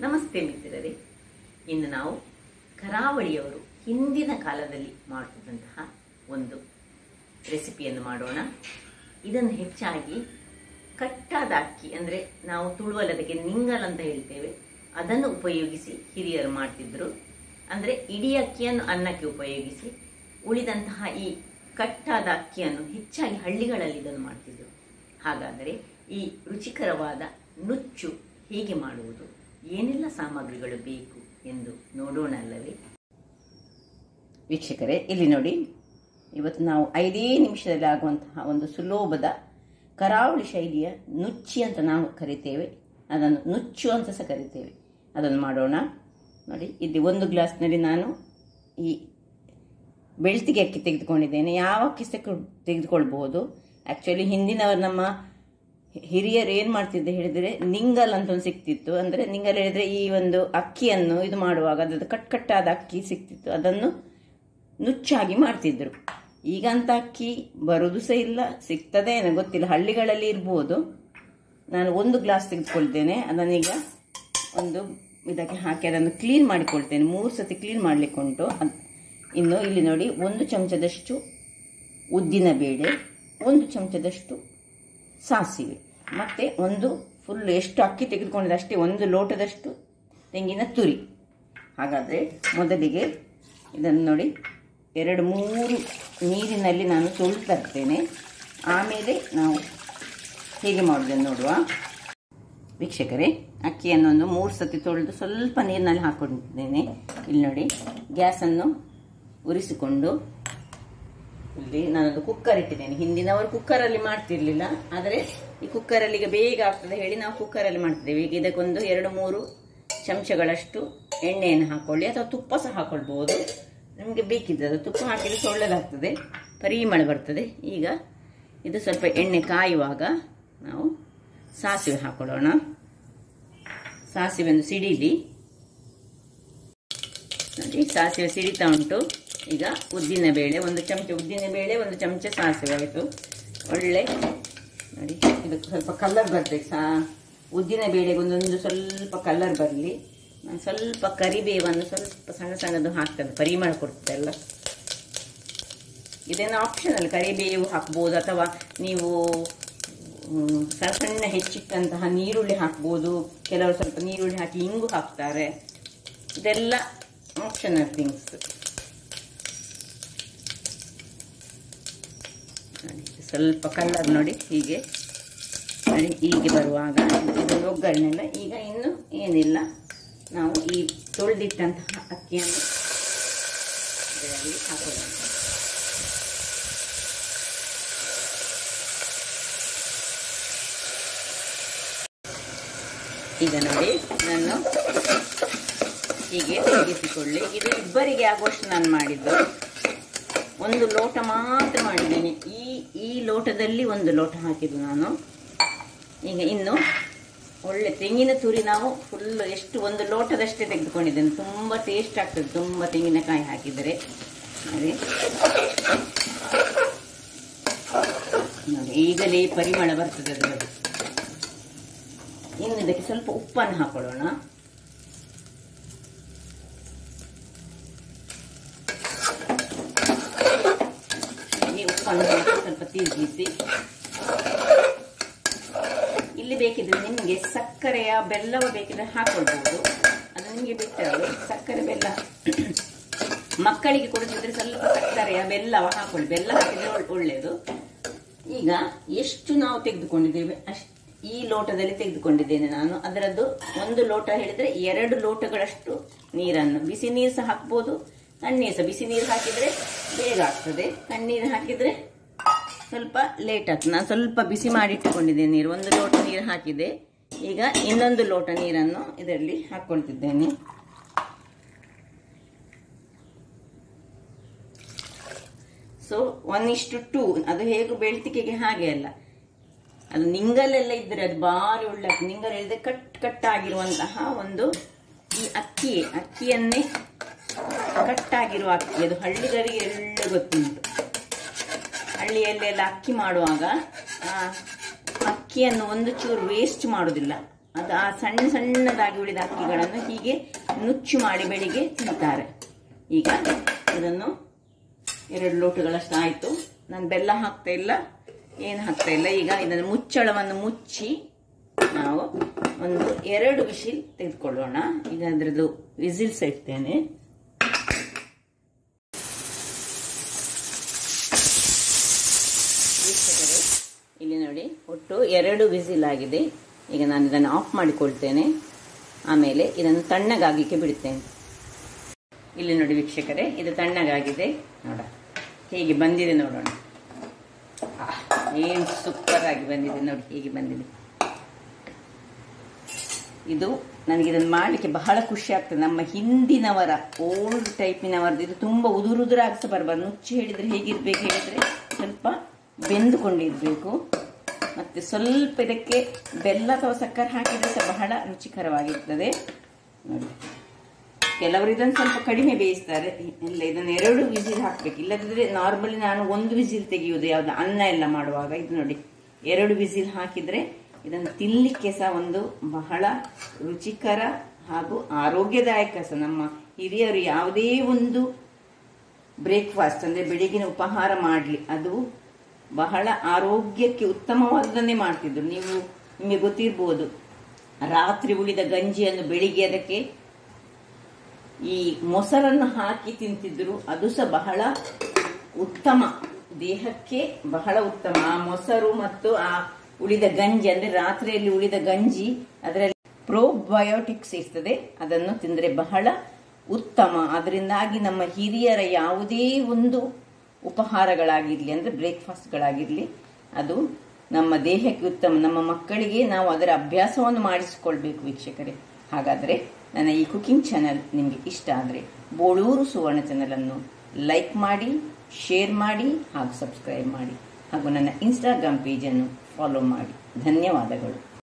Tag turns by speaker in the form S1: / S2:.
S1: ನಮಸ್ತೆ ಮಿತ್ರರೇ, ಇಂದು ನಾವು ಕರಾವಳಿಯವರು ಹಿಂದಿನ ಕಾಲದಲ್ಲಿ ಮಾಡುತ್ತಿದ್ದಂತಹ ಒಂದು ರೆಸಿಪಿಯನ್ನು ಮಾಡೋಣ. ಇದನ್ನು ಹೆಚ್ಚಾಗಿ ಕಟ್ಟಾದ ಅಕ್ಕಿ ಅಂದರೆ ನಾವು ತುಳುವಲ್ಲದಕ್ಕೆ ನಿಂಗಲ್ ಅಂತ ಹೇಳ್ತೇವೆ, ಅದನ್ನು ಉಪಯೋಗಿಸಿ ಹಿರಿಯರು ಮಾಡ್ತಿದ್ರು. ಅಂದರೆ ಇಡೀ ಅಕ್ಕಿಯನ್ನು ಅನ್ನಕ್ಕೆ ಉಪಯೋಗಿಸಿ ಉಳಿದಂತಹ ಈ ಕಟ್ಟಾದ ಅಕ್ಕಿಯನ್ನು ಹೆಚ್ಚಾಗಿ ಹಳ್ಳಿಗಳಲ್ಲಿ ಇದನ್ನು ಮಾಡ್ತಿದ್ರು. ಹಾಗಾದರೆ ಈ ರುಚಿಕರವಾದ ನುಚ್ಚು ಹೇಗೆ ಮಾಡುವುದು, ಏನೆಲ್ಲ ಸಾಮಗ್ರಿಗಳು ಬೇಕು ಎಂದು ನೋಡೋಣ ಅಲ್ಲವೇ? ವೀಕ್ಷಕರೇ, ಇಲ್ಲಿ ನೋಡಿ, ಇವತ್ತು ನಾವು 5 ನಿಮಿಷದಲ್ಲಿ ಆಗುವಂತಹ ಒಂದು ಸುಲಭದ ಕರಾವಳಿ ಶೈಲಿಯ ನುಚ್ಚಿ ಅಂತ ನಾವು ಕರಿತೇವೆ, ಅದನ್ನು ನುಚ್ಚು ಅಂತ ಸಹ ಕರಿತೇವೆ. ಅದನ್ನು ಮಾಡೋಣ. ನೋಡಿ, ಇಲ್ಲಿ 1 ಗ್ಲಾಸ್ನಲ್ಲಿ ನಾನು ಈ ಬೆಳ್ತಿಗೆ ಅಕ್ಕಿ ತೆಗೆದುಕೊಂಡಿದ್ದೇನೆ. ಯಾವ ಅಕ್ಕಿ ಸಹ ತೆಗೆದುಕೊಳ್ಬಹುದು. ಆ್ಯಕ್ಚುಲಿ ಹಿಂದಿನವರು ನಮ್ಮ ಹಿರಿಯರು ಏನು ಮಾಡ್ತಿದ್ದೆ ಹೇಳಿದರೆ, ನಿಂಗಲ್ ಅಂತ ಒಂದು ಸಿಕ್ತಿತ್ತು. ಅಂದರೆ ನಿಂಗಲ್ ಹೇಳಿದರೆ ಈ ಒಂದು ಅಕ್ಕಿಯನ್ನು ಇದು ಮಾಡುವಾಗ ಅದರದ್ದು ಕಟ್ಟಾದ ಅಕ್ಕಿ ಸಿಕ್ತಿತ್ತು, ಅದನ್ನು ನುಚ್ಚಾಗಿ ಮಾಡ್ತಿದ್ರು. ಈಗ ಅಂತ ಅಕ್ಕಿ ಬರೋದು ಸಹ ಇಲ್ಲ, ಸಿಗ್ತದೆ ಏನೋ ಗೊತ್ತಿಲ್ಲ, ಹಳ್ಳಿಗಳಲ್ಲಿ ಇರ್ಬೋದು. ನಾನು 1 ಗ್ಲಾಸ್ ತೆಗೆದುಕೊಳ್ತೇನೆ. ಅದನ್ನೀಗ ಒಂದು ಇದಕ್ಕೆ ಹಾಕಿ ಅದನ್ನು ಕ್ಲೀನ್ ಮಾಡಿಕೊಳ್ತೇನೆ. 3 ಸತಿ ಕ್ಲೀನ್ ಮಾಡಲಿಕ್ಕೆ ಉಂಟು. ಇನ್ನು ಇಲ್ಲಿ ನೋಡಿ, 1 ಚಮಚದಷ್ಟು ಉದ್ದಿನ ಬೇಳೆ, 1 ಚಮಚದಷ್ಟು ಸಾಸಿವೆ, ಮತ್ತೆ ಒಂದು ಫುಲ್ ಎಷ್ಟು ಅಕ್ಕಿ ತೆಗೆದುಕೊಂಡಿದೆ ಅಷ್ಟೇ 1 ಲೋಟದಷ್ಟು ತೆಂಗಿನ ತುರಿ. ಹಾಗಾದರೆ ಮೊದಲಿಗೆ ಇದನ್ನು ನೋಡಿ 2-3 ನೀರಿನಲ್ಲಿ ನಾನು ತೊಳೆದು ತರ್ತೇನೆ. ಆಮೇಲೆ ನಾವು ಹೇಗೆ ಮಾಡೋದನ್ನು ನೋಡುವ. ವೀಕ್ಷಕರೇ, ಅಕ್ಕಿಯನ್ನು ಒಂದು 3 ಸತಿ ತೊಳೆದು ಸ್ವಲ್ಪ ನೀರಿನಲ್ಲಿ ಹಾಕೊಂಡಿದ್ದೇನೆ. ಇಲ್ಲಿ ನೋಡಿ, ಗ್ಯಾಸನ್ನು ಉರಿಸಿಕೊಂಡು ಇಲ್ಲಿ ನಾನೊಂದು ಕುಕ್ಕರ್ ಇಟ್ಟಿದ್ದೇನೆ. ಹಿಂದಿನವರು ಕುಕ್ಕರಲ್ಲಿ ಮಾಡ್ತಿರ್ಲಿಲ್ಲ, ಆದರೆ ಈ ಕುಕ್ಕರಲ್ಲಿ ಈಗ ಬೇಗ ಆಗ್ತದೆ ಹೇಳಿ ನಾವು ಕುಕ್ಕರಲ್ಲಿ ಮಾಡ್ತಿದ್ದೇವೆ. ಈಗ ಇದಕ್ಕೊಂದು 2-3 ಚಮಚಗಳಷ್ಟು ಎಣ್ಣೆಯನ್ನು ಹಾಕೊಳ್ಳಿ, ಅಥವಾ ತುಪ್ಪ ಸಹ ಹಾಕೊಳ್ಬಹುದು, ನಿಮಗೆ ಬೇಕಿದ್ದದು. ತುಪ್ಪ ಹಾಕಿದ್ರೆ ಒಳ್ಳೆದಾಗ್ತದೆ, ಪರಿಮಳ ಬರ್ತದೆ. ಈಗ ಇದು ಸ್ವಲ್ಪ ಎಣ್ಣೆ ಕಾಯುವಾಗ ನಾವು ಸಾಸಿವೆ ಹಾಕೊಳ್ಳೋಣ. ಸಾಸಿವೆ ಒಂದು ಸಿಡಿಲಿ. ನೋಡಿ, ಸಾಸಿವೆ ಸಿಡಿತಾ ಉಂಟು. ಈಗ ಉದ್ದಿನ ಬೇಳೆ 1 ಚಮಚ ಉದ್ದಿನ ಬೇಳೆ, 1 ಚಮಚ ಸಾಸಿವೆ ಆಯಿತು. ಒಳ್ಳೆ ನೋಡಿ, ಇದಕ್ಕೆ ಸ್ವಲ್ಪ ಕಲರ್ ಬರಬೇಕು. ಉದ್ದಿನ ಬೇಳೆಗೆ ಒಂದೊಂದು ಸ್ವಲ್ಪ ಕಲರ್ ಬರಲಿ. ನಾನು ಸ್ವಲ್ಪ ಕರಿಬೇವನ್ನು ಸ್ವಲ್ಪ ಸಣ್ಣದು ಹಾಕ್ತದೆ, ಪರಿಮಳ ಕೊಡ್ತದೆ ಅಲ್ಲ. ಇದೇನು ಆಪ್ಷನಲ್, ಕರಿಬೇವು ಹಾಕ್ಬೋದು, ಅಥವಾ ನೀವು ಸಣ್ಣ ಹೆಚ್ಚಿಟ್ಟಂತಹ ನೀರುಳ್ಳಿ ಹಾಕ್ಬೋದು. ಕೆಲವರು ಸ್ವಲ್ಪ ನೀರುಳ್ಳಿ ಹಾಕಿ ಇಂಗು ಹಾಕ್ತಾರೆ. ಇದೆಲ್ಲ ಆಪ್ಷನಲ್ ಥಿಂಗ್ಸ್. ಸ್ವಲ್ಪ ಕಲರ್ ನೋಡಿ, ಹೀಗೆ ಬರುವಾಗ ಇದು ಒಗ್ಗರಣೆಲ್ಲ. ಈಗ ಇನ್ನು ಏನಿಲ್ಲ, ನಾವು ಈ ತೊಳೆದಿಟ್ಟಂತಹ ಅಕ್ಕಿಯನ್ನು ಇದರಲ್ಲಿ ಹಾಕೋಣ. ಈಗ ನೋಡಿ, ನಾನು ಹೀಗೆ ತೆಗೆಸಿಕೊಳ್ಳಿ. ಇದು ಇಬ್ಬರಿಗೆ ಆಗುವಷ್ಟು ನಾನು ಮಾಡಿದ್ದು. 1 ಲೋಟ ಮಾತ್ರ ಮಾಡಿದ್ದೇನೆ. ಈ ಲೋಟದಲ್ಲಿ 1 ಲೋಟ ಹಾಕಿದ್ದು ನಾನು. ಈಗ ಇನ್ನು ಒಳ್ಳೆ ತೆಂಗಿನ ತುರಿ ನಾವು ಫುಲ್ ಎಷ್ಟು 1 ಲೋಟದಷ್ಟೇ ತೆಗೆದುಕೊಂಡಿದ್ದೇನೆ. ತುಂಬ ಟೇಸ್ಟ್ ಆಗ್ತದೆ, ತುಂಬ ತೆಂಗಿನಕಾಯಿ ಹಾಕಿದರೆ. ಅದೇ ನೋಡಿ, ಈಗಲೇ ಪರಿಮಳ ಬರ್ತದೆ ಅದರದ್ದು. ಇನ್ನು ಇದಕ್ಕೆ ಸ್ವಲ್ಪ ಉಪ್ಪನ್ನು ಹಾಕೊಳ್ಳೋಣ. ಉಪ್ಪನ್ನು ಸ್ವಲ್ಪ ತಿರುಗಿಸಿ. ಇಲ್ಲಿ ಬೇಕಿದ್ರೆ ನಿಮಗೆ ಸಕ್ಕರೆಯ ಬೆಲ್ಲವ ಬೇಕಿದ್ರೆ ಹಾಕೊಳ್ಬಹುದು, ಅದು ನಿಮಗೆ ಬಿಟ್ಟರೆ. ಸಕ್ಕರೆ ಬೆಲ್ಲ ಮಕ್ಕಳಿಗೆ ಕೊಡುತ್ತಿದ್ರೆ ಸ್ವಲ್ಪ ಸಕ್ಕರೆಯ ಬೆಲ್ಲವ ಹಾಕೊಳ್ಳಿ, ಬೆಲ್ಲ ಹಾಕಿದ್ರೆ ಒಳ್ಳೆಯದು. ಈಗ ಎಷ್ಟು ನಾವು ತೆಗೆದುಕೊಂಡಿದ್ದೇವೆ ಅಷ್ಟು ಈ ಲೋಟದಲ್ಲಿ ತೆಗೆದುಕೊಂಡಿದ್ದೇನೆ ನಾನು. ಅದರದ್ದು 1 ಲೋಟ ಹೇಳಿದ್ರೆ 2 ಲೋಟಗಳಷ್ಟು ನೀರನ್ನು, ಬಿಸಿ ನೀರು ಸಹ ಹಾಕ್ಬೋದು, ತಣ್ಣೀರು ಸಹ. ಬಿಸಿ ನೀರು ಹಾಕಿದ್ರೆ ಬೇಗ ಆಗ್ತದೆ, ತಣ್ಣೀರು ಹಾಕಿದ್ರೆ ಸ್ವಲ್ಪ ಲೇಟ್ ಆಗ್ತದೆ. ನಾನು ಸ್ವಲ್ಪ ಬಿಸಿ ಮಾಡಿ ಇಟ್ಟುಕೊಂಡಿದ್ದೇನೆ ನೀರು. 1 ಲೋಟ ನೀರು ಹಾಕಿದೆ. ಈಗ ಇನ್ನೊಂದು ಲೋಟ ನೀರನ್ನು ಇದರಲ್ಲಿ ಹಾಕ್ಕೊಳ್ತಿದ್ದೇನೆ. ಸೊ 1:2. ಅದು ಹೇಗೂ ಬೆಳ್ತಿಕೆಗೆ ಹಾಗೆ ಅಲ್ಲ, ಅದು ನಿಂಗಲೆಲ್ಲ ಇದ್ರೆ ಅದು ಭಾರಿ ಒಳ್ಳೆ. ನಿಂಗಲ್ ಹೇಳಿದ್ರೆ ಕಟ್ಟಾಗಿರುವಂತಹ ಒಂದು ಈ ಅಕ್ಕಿಯನ್ನೇ ಕಟ್ಟಾಗಿರುವ ಅಕ್ಕಿ. ಅದು ಹಳ್ಳಿಗರಿಗೆ ಎಲ್ಲ ಗೊತ್ತುಂಟು. ಹಳ್ಳಿಯಲ್ಲೆಲ್ಲ ಅಕ್ಕಿ ಮಾಡುವಾಗ ಅಕ್ಕಿಯನ್ನು ಒಂದು ಚೂರು ವೇಸ್ಟ್ ಮಾಡೋದಿಲ್ಲ. ಅದು ಆ ಸಣ್ಣ ಸಣ್ಣದಾಗಿ ಉಳಿದ ಅಕ್ಕಿಗಳನ್ನು ಹೀಗೆ ನುಚ್ಚು ಮಾಡಿ ಬೆಳಿಗ್ಗೆ ತಿಂತಾರೆ. ಈಗ ಇದನ್ನು 2 ಲೋಟಗಳಷ್ಟು ಆಯಿತು. ನಾನು ಬೆಲ್ಲ ಹಾಕ್ತಾ ಇಲ್ಲ, ಏನು ಹಾಕ್ತಾ ಇಲ್ಲ. ಈಗ ಇದನ್ನು ಮುಚ್ಚಳವನ್ನು ಮುಚ್ಚಿ ನಾವು ಒಂದು 2 ವಿಸಿಲ್ ತೆಗೆದುಕೊಳ್ಳೋಣ. ಈಗ ಅದರದ್ದು ವಿಸಿಲ್ಸ್ ಇಡ್ತೇನೆ. ಇಲ್ಲಿ ನೋಡಿ, ಒಟ್ಟು 2 ವಿಸಿಲ್ ಆಗಿದೆ. ಈಗ ನಾನು ಇದನ್ನು ಆಫ್ ಮಾಡಿಕೊಳ್ತೇನೆ. ಆಮೇಲೆ ಇದನ್ನು ತಣ್ಣಗಾಗಲಿಕ್ಕೆ ಬಿಡ್ತೇನೆ. ಇಲ್ಲಿ ನೋಡಿ ವೀಕ್ಷಕರೇ, ಇದು ತಣ್ಣಗಾಗಿದೆ. ನೋಡ ಹೇಗೆ ಬಂದಿದೆ ನೋಡೋಣ. ಏನು ಸೂಪರ್ ಆಗಿ ಬಂದಿದೆ ನೋಡಿ, ಹೇಗೆ ಬಂದಿದೆ. ಇದು ನನಗೆ ಇದನ್ನು ಮಾಡಲಿಕ್ಕೆ ಬಹಳ ಖುಷಿ ಆಗ್ತದೆ. ನಮ್ಮ ಹಿಂದಿನವರ ಓಲ್ಡ್ ಟೈಪಿನವರದ್ದು ಇದು ತುಂಬ ಉದುರಾಗಿ ಸಹ ಬರಬಾರ್ದು. ನುಚ್ಚು ಹೇಳಿದರೆ ಹೇಗಿರ್ಬೇಕು ಹೇಳಿದರೆ ಸ್ವಲ್ಪ ಬೆಂದುಕೊಂಡಿರಬೇಕು. ಮತ್ತು ಸ್ವಲ್ಪ ಇದಕ್ಕೆ ಬೆಲ್ಲ ಅಥವಾ ಸಕ್ಕರೆ ಹಾಕಿದರೆ ಸಹ ಬಹಳ ರುಚಿಕರವಾಗಿರ್ತದೆ ನೋಡಿ. ಕೆಲವರು ಇದನ್ನು ಸ್ವಲ್ಪ ಕಡಿಮೆ ಬೇಯಿಸ್ತಾರೆ. ಇಲ್ಲ, ಇದನ್ನು 2 ವಿಸಿಲ್ ಹಾಕಬೇಕು. ಇಲ್ಲದಿದ್ದರೆ ನಾರ್ಮಲಿ ನಾನು 1 ವಿಸಿಲ್ ತೆಗೆಯುವುದು ಯಾವುದು ಅನ್ನ ಎಲ್ಲ ಮಾಡುವಾಗ. ಇದು ನೋಡಿ 2 ವಿಸಿಲ್ ಹಾಕಿದರೆ ಇದನ್ನು ತಿನ್ನಲಿಕ್ಕೆ ಸಹ ಒಂದು ಬಹಳ ರುಚಿಕರ ಹಾಗೂ ಆರೋಗ್ಯದಾಯಕ ಸಹ. ನಮ್ಮ ಹಿರಿಯರು ಯಾವುದೇ ಒಂದು ಬ್ರೇಕ್ಫಾಸ್ಟ್ ಅಂದರೆ ಬೆಳಗಿನ ಉಪಹಾರ ಮಾಡಲಿ, ಅದು ಬಹಳ ಆರೋಗ್ಯಕ್ಕೆ ಉತ್ತಮವಾದನ್ನೇ ಮಾಡ್ತಿದ್ರು. ನಿಮಗೆ ಗೊತ್ತಿರ್ಬೋದು, ರಾತ್ರಿ ಉಳಿದ ಗಂಜಿಯನ್ನು ಬೆಳಿಗ್ಗೆ ಅದಕ್ಕೆ ಈ ಮೊಸರನ್ನು ಹಾಕಿ ತಿಂತಿದ್ರು. ಅದು ಸಹ ಬಹಳ ಉತ್ತಮ, ದೇಹಕ್ಕೆ ಬಹಳ ಉತ್ತಮ. ಆ ಮೊಸರು ಮತ್ತು ಆ ಉಳಿದ ಗಂಜಿ ಅಂದರೆ ರಾತ್ರಿಯಲ್ಲಿ ಉಳಿದ ಗಂಜಿ, ಅದರಲ್ಲಿ ಪ್ರೋಬಯೋಟಿಕ್ಸ್ ಇರ್ತದೆ. ಅದನ್ನು ತಿಂದರೆ ಬಹಳ ಉತ್ತಮ. ಅದರಿಂದಾಗಿ ನಮ್ಮ ಹಿರಿಯರ ಯಾವುದೇ ಒಂದು ಉಪಹಾರಗಳಾಗಿರಲಿ ಅಂದರೆ ಬ್ರೇಕ್ಫಾಸ್ಟ್ಗಳಾಗಿರಲಿ, ಅದು ನಮ್ಮ ದೇಹಕ್ಕೆ ಉತ್ತಮ. ನಮ್ಮ ಮಕ್ಕಳಿಗೆ ನಾವು ಅದರ ಅಭ್ಯಾಸವನ್ನು ಮಾಡಿಸಿಕೊಳ್ಬೇಕು ವೀಕ್ಷಕರೇ. ಹಾಗಾದರೆ ನನ್ನ ಈ ಕುಕಿಂಗ್ ಚಾನಲ್ ನಿಮಗೆ ಇಷ್ಟ ಆದರೆ ಬೋಳೂರು ಸುವರ್ಣ ಚಾನಲನ್ನು ಲೈಕ್ ಮಾಡಿ, ಶೇರ್ ಮಾಡಿ ಹಾಗೂ ಸಬ್ಸ್ಕ್ರೈಬ್ ಮಾಡಿ ಹಾಗೂ ನನ್ನ ಇನ್ಸ್ಟಾಗ್ರಾಮ್ ಪೇಜನ್ನು ಫಾಲೋ ಮಾಡಿ. ಧನ್ಯವಾದಗಳು.